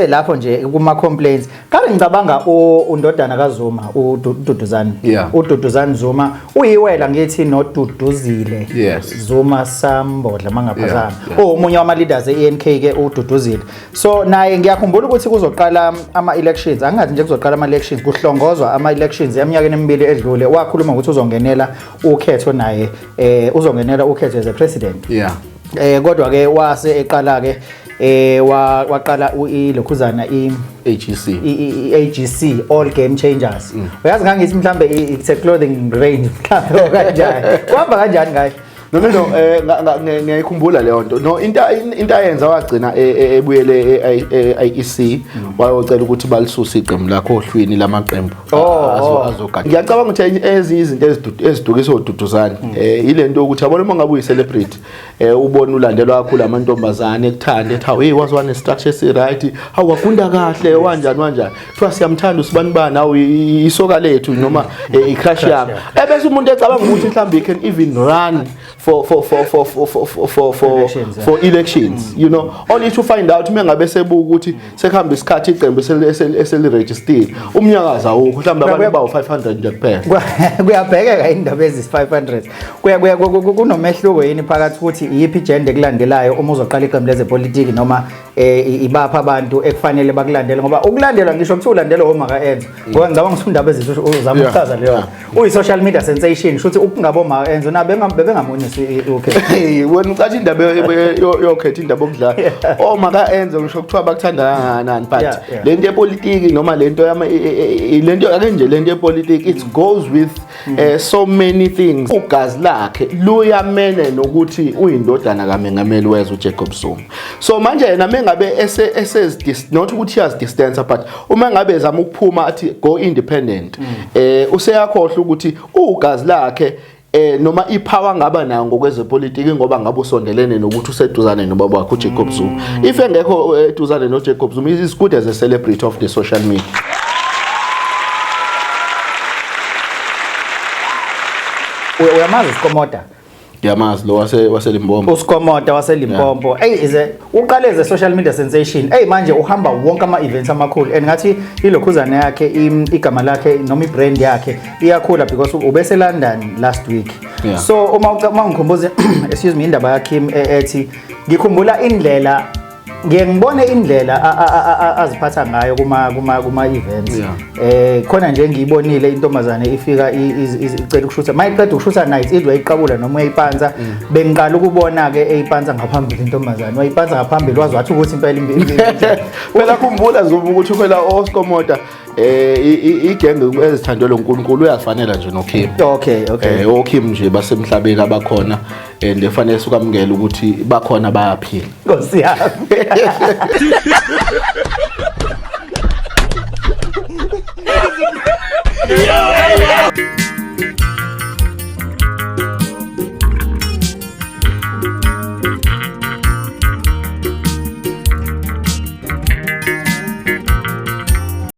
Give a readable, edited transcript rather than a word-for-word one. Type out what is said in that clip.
lapho nje kuma complaints kake ngicabanga undodana kaZuma uDuduzane uDuduzane Zuma uyiwela ngithi noDuduzile Zuma Sambodla mangaphazama omunye wama leaders eNK ke uDuduzile so naye ngiyakhumbula ukuthi kuzoqala ama elections angathi nje kuzoqala ama elections kuhlongozwa ama elections eminyakeni emibili edlule wakhuluma ukuthi uzongenela ukhetho naye uzongenela ukhetho as a president kodwa ke wase eqala ke waqala ilokhuzana AGC All Game Changers uyazi ngangithi mhlambe it's a clothing range mhlambe kanjani kwaba kanjani ngaye no ngiyayikhumbula leyo nto no into ayenza wagcina ebuyele IEC wayocela ukuthi balisusa iqembu lakho ohlwini lamaqembu azogada ngiyacabanga ukuthi ezizinto ezidukisa uDuduzane ilento ukuthi yabona uma ngabe uyicelebrate ubona ulandelwa kakhulu amantombazane ekuthanda ethi hey wazwana structure si right awafunda kahle wanjani kuthiwa siyamthanda usibanibani awu isoka lethu noma icrush yami ebese umuntu ecabanga ukuthi mhlawumbe he can even run for elections you know only to find out mengabe sebuka ukuthi sekuhamba isikhathi iqembu eseliregistered umnyakaza awukho mhlawumbe abantu bawu 500 nje kuphela kuyabhekeka indaba ezisi 500 kunomehluko yini phakathi ukuthi iyiphi gender ekulandelayo uma uzoqala iqembu lezepolitiki noma ibapha abantu ekufanele bakulandele ngoba ukulandelwa ngisho ukuthi ulandelwa omaka enzo ngoba ngicabanga ukuthi indaba ezisho uzama ukuchaza leyo uyi social media sensation shothi ukungabo maka enzo nabe bengamonisi okay wena ucathi indaba yokhetha indaba okudlala omaka enzo ngisho kuthiwa bakuthanda nani but lento yepolitiki noma lento lento ake nje lento yepolitiki it goes with so many things ugazi lakhe luyamene nokuthi uyindodana kaMengameli wezwe uJacob Zuma so manje yena mengabe not ukuthi yas distance but uma ngabe ezama ukuphuma athi go independent useyakhohle ukuthi ugazi lakhe noma ipower ngaba nayo ngokwezepolitiki ngoba ngabe usondelene nokuthi useduzane nobaba wakhe uJacob Zuma if engekho eduzane noJacob Zuma is good as a celebrity of the social media. Uyamazi uSikomota yamazi lo waseLimpopo uSikomota waseLimpopo ize uqale ze social media sensation manje uhamba wonke ama events amakhulu engathi ilokhuzana yakhe igama lakhe noma ibrand yakhe iyakhula because ubese London last week so uma ngikhumbuza excuse me indaba yakhe ethi ngikhumbula indlela ngiyengibone indlela aziphatha ngayo kuma events khona nje ngiyibonile intombazane ifika icela ukushutha mayiqeda ukushutha night idwe iqabula noma uyayipanza bengiqala ukubona ke eyipanza ngaphambili intombazane wayipanza ngaphambili wazi ukuthi impela phela khumbula Zuma ukuthi phela oSikomota igenge ezithandwe loNkulunkulu uyafanela nje noKim okay oKim nje basemhlabeni abakhona and efanele sukamngela ukuthi bakhona bayaphila Nkosi yami